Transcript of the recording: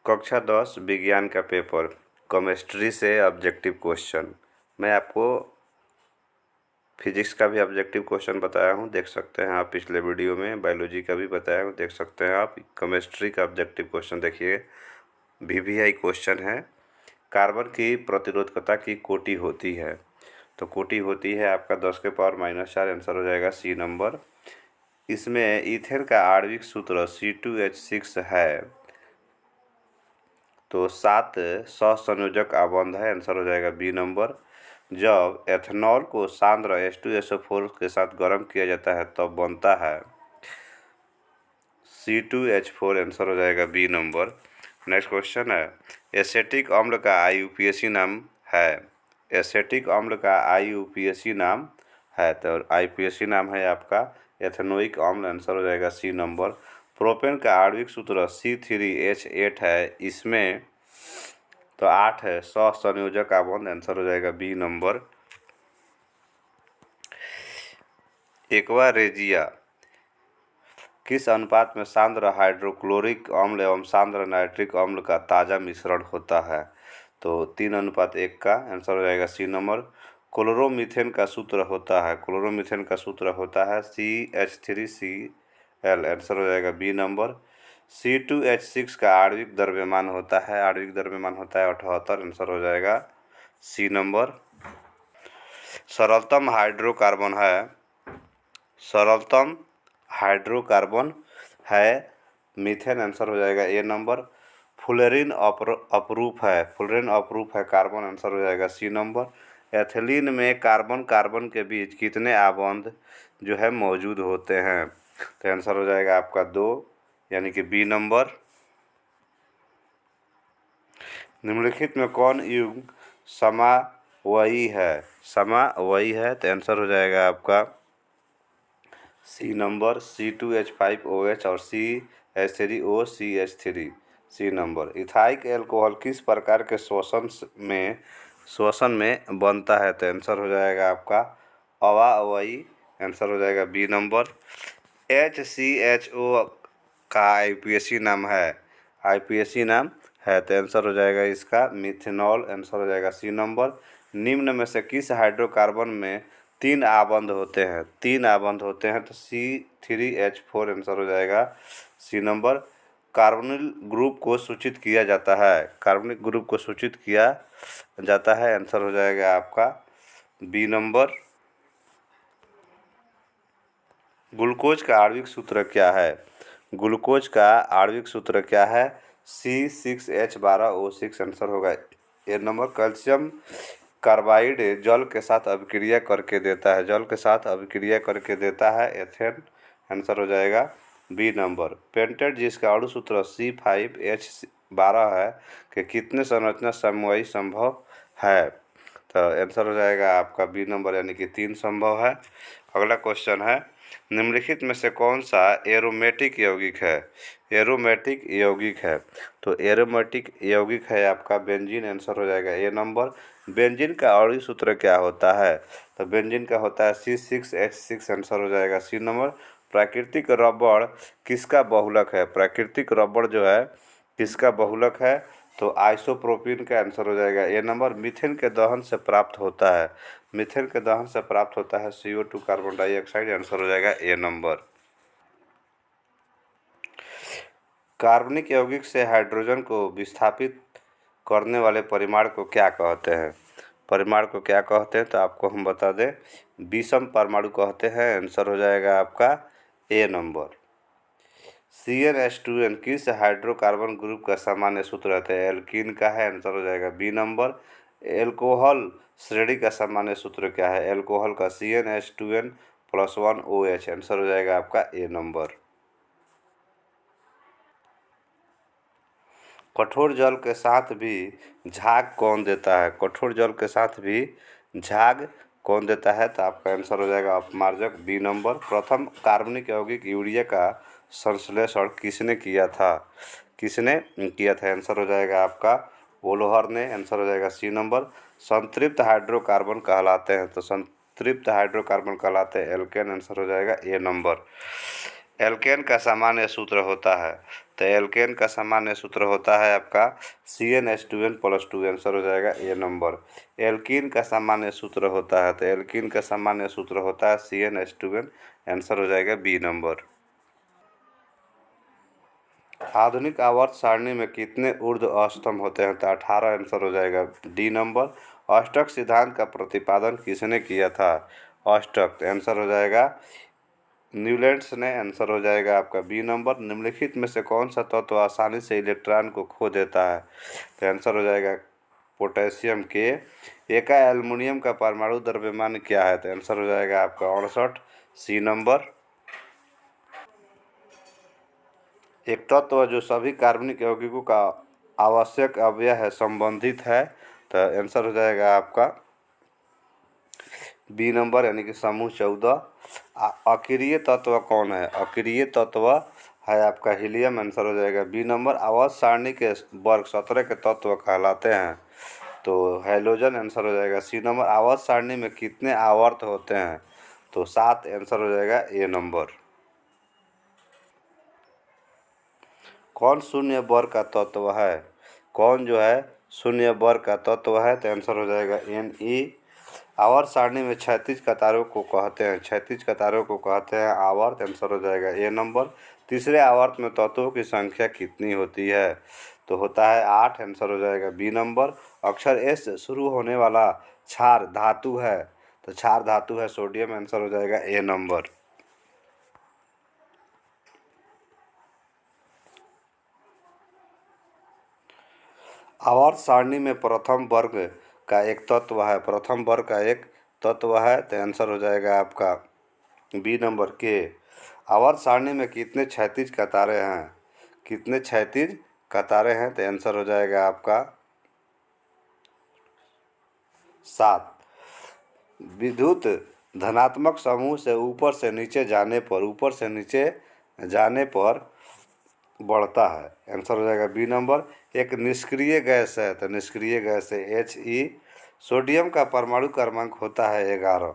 कक्षा 10 विज्ञान का पेपर केमिस्ट्री से ऑब्जेक्टिव क्वेश्चन। मैं आपको फिजिक्स का भी ऑब्जेक्टिव क्वेश्चन बताया हूँ, देख सकते हैं आप। पिछले वीडियो में बायोलॉजी का भी बताया हूँ, देख सकते हैं आप। केमिस्ट्री का ऑब्जेक्टिव क्वेश्चन देखिए, वीवीआई क्वेश्चन है। कार्बन की प्रतिरोधकता की कोटि होती है, तो कोटि होती है आपका 10 के पावर -4। आंसर हो जाएगा सी नंबर। इसमें ईथेन का आणविक सूत्र C2H6 है, तो 7 सहसंयोजक आबंध है। आंसर हो जाएगा बी नंबर। जब एथेनॉल को सांद्र H2SO4 के साथ गर्म किया जाता है तब बनता है C2H4। आंसर हो जाएगा बी नंबर। नेक्स्ट क्वेश्चन है, एसेटिक अम्ल का IUPAC नाम है। एसेटिक अम्ल का IUPAC नाम है, तो IUPAC नाम है आपका एथेनोइक अम्ल। आंसर हो जाएगा सी नंबर। प्रोपेन का आणविक सूत्र C3H8 है, इसमें तो 8 है सहसंयोजक आबंध। आंसर हो जाएगा बी नंबर। एक्वा रेजिया किस अनुपात में सांद्र हाइड्रोक्लोरिक अम्ल एवं सांद्र नाइट्रिक अम्ल का ताज़ा मिश्रण होता है? तो 3:1 का। आंसर हो जाएगा सी नंबर। क्लोरोमीथेन का सूत्र होता है, क्लोरोमीथेन का सूत्र होता है CH3Cl। आंसर हो जाएगा बी नंबर। C2H6 का आणविक द्रव्यमान होता है, आणविक द्रव्यमान होता है 78। आंसर हो जाएगा सी नंबर। सरलतम हाइड्रोकार्बन है, सरलतम हाइड्रोकार्बन है मीथेन। आंसर हो जाएगा ए नंबर। फुलेरिन अपरूप है, फुलेरिन अपरूप है कार्बन। आंसर हो जाएगा सी नंबर। एथिलीन में कार्बन कार्बन के बीच कितने आबंध जो है मौजूद होते हैं? तो आंसर हो जाएगा आपका 2, यानी कि बी नंबर। निम्नलिखित में कौन युग्म समावयी है? समावयी है, तो आंसर हो जाएगा आपका सी नंबर C2H5OH और CH3OCH3। सी नंबर। इथाइक एल्कोहल किस प्रकार के श्वसन में बनता है? तो आंसर हो जाएगा आपका अवाअवयी। आंसर हो जाएगा बी नंबर। HCHO का IUPAC नाम है, IUPAC नाम है, तो आंसर हो जाएगा इसका मिथेनॉल। आंसर हो जाएगा सी नंबर। निम्न में से किस हाइड्रोकार्बन में 3 आबंध होते हैं? 3 आबंध होते हैं, तो C3H4। आंसर हो जाएगा सी नंबर। कार्बोनिल ग्रुप को सूचित किया जाता है, कार्बनिक ग्रुप को सूचित किया जाता है। आंसर हो जाएगा आपका बी नंबर। ग्लूकोज का आणविक सूत्र क्या है? ग्लूकोज का आणविक सूत्र क्या है? C6H12O6। आंसर होगा ए नंबर। कैल्शियम कार्बाइड जल के साथ अभिक्रिया करके देता है, जल के साथ अभिक्रिया करके देता है एथेन। आंसर हो जाएगा बी नंबर। पेंटेट जिसका अणु सूत्र C5H12 है कि कितने संरचना समवायी संभव है? तो आंसर हो जाएगा आपका बी नंबर, यानी कि 3 संभव है। अगला क्वेश्चन है, निम्नलिखित में से कौन सा एरोमेटिक यौगिक है? एरोमेटिक यौगिक है, तो एरोमेटिक यौगिक है आपका बेंजीन। आंसर हो जाएगा ए नंबर। बेंजीन का आणविक सूत्र क्या होता है? तो बेंजीन का होता है C6H6। आंसर हो जाएगा सी नंबर। प्राकृतिक रबड़ किसका बहुलक है? प्राकृतिक रबड़ जो है किसका बहुलक है? तो आइसोप्रोपिन का। आंसर हो जाएगा ए नंबर। मीथेन के दहन से प्राप्त होता है, मीथेन के दहन से प्राप्त होता है CO2 कार्बन डाइऑक्साइड। आंसर हो जाएगा ए नंबर। कार्बनिक यौगिक से हाइड्रोजन को विस्थापित करने वाले परिमाण को क्या कहते हैं? परिमाण को क्या कहते हैं, तो आपको हम बता दें, विषम परमाणु कहते हैं। आंसर हो जाएगा आपका ए नंबर। CnH2n किस हाइड्रोकार्बन ग्रुप का सामान्य सूत्र रहता है? एल्कीन का है। आंसर हो जाएगा बी नंबर। एल्कोहल श्रेणी का सामान्य सूत्र क्या है? एल्कोहल का CnH2n+1OH। आंसर हो जाएगा आपका ए नंबर। कठोर जल के साथ भी झाग कौन देता है? कठोर जल के साथ भी झाग कौन देता है? तो आपका आंसर हो जाएगा अपमार्जक, बी नंबर। प्रथम कार्बनिक यौगिक यूरिया का संश्लेषण किसने किया था? किसने किया था? आंसर हो जाएगा आपका वोल्हर ने। आंसर हो जाएगा सी नंबर। संतृप्त हाइड्रोकार्बन कहलाते हैं, तो संतृप्त हाइड्रोकार्बन कहलाते हैं एल्केन। आंसर हो जाएगा ए नंबर। एल्केन का सामान्य सूत्र होता है, तो एल्केन का सामान्य सूत्र होता है आपका CnH2n+2। आंसर हो जाएगा ए नंबर। एल्कीन का सामान्य सूत्र होता है, तो एल्कीन का सामान्य सूत्र होता है CnH2n। आंसर हो जाएगा बी नंबर। आधुनिक आवर्त सारणी में कितने ऊर्ध्व स्तंभ होते हैं, तो 18। आंसर हो जाएगा डी नंबर। अष्टक सिद्धांत का प्रतिपादन किसने किया था? अष्टक, आंसर हो जाएगा न्यूलैंड्स ने। आंसर हो जाएगा आपका बी नंबर। निम्नलिखित में से कौन सा तत्व आसानी से इलेक्ट्रॉन को खो देता है? तो आंसर हो जाएगा पोटेशियम के। एका एल्युमिनियम का परमाणु द्रव्यमान क्या है? तो आंसर हो जाएगा आपका 68, सी नंबर। एक तत्व जो सभी कार्बनिक यौगिकों का आवश्यक अवयव है संबंधित है, तो आंसर हो जाएगा आपका बी नंबर, यानी कि समूह 14। अक्रिय तत्व कौन है? अक्रिय तत्व है आपका हीलियम। आंसर हो जाएगा बी नंबर। आवर्त सारणी के वर्ग 17 के तत्व कहलाते हैं, तो हैलोजन। आंसर हो जाएगा सी नंबर। आवर्त सारणी में कितने आवर्त होते हैं? तो 7। आंसर हो जाएगा ए नंबर। कौन शून्य वर्ग का तत्व है? कौन जो है शून्य वर्ग का तत्व है? तो आंसर हो जाएगा Ne। आवर्त सारणी में क्षैतिज कतारों को कहते हैं, क्षैतिज कतारों को कहते हैं आवर्त। आंसर हो जाएगा ए नंबर। तीसरे आवर्त में तत्वों की संख्या कितनी होती है? तो होता है 8। आंसर हो जाएगा बी नंबर। अक्षर एस से शुरू होने वाला क्षार धातु है, तो क्षार धातु है सोडियम। आंसर हो जाएगा ए नंबर। आवर्त सारणी में प्रथम वर्ग का एक तत्व है, प्रथम वर्ग का एक तत्व है, तो आंसर हो जाएगा आपका बी नंबर के। आवर्त सारणी में कितने क्षैतिज कतारें हैं? कितने क्षैतिज कतारें हैं? तो आंसर हो जाएगा आपका 7। विद्युत धनात्मक समूह से ऊपर से नीचे जाने पर, ऊपर से नीचे जाने पर बढ़ता है। आंसर हो जाएगा बी नंबर। एक निष्क्रिय गैस है, तो निष्क्रिय गैस है He। सोडियम का परमाणु क्रमांक होता है 11।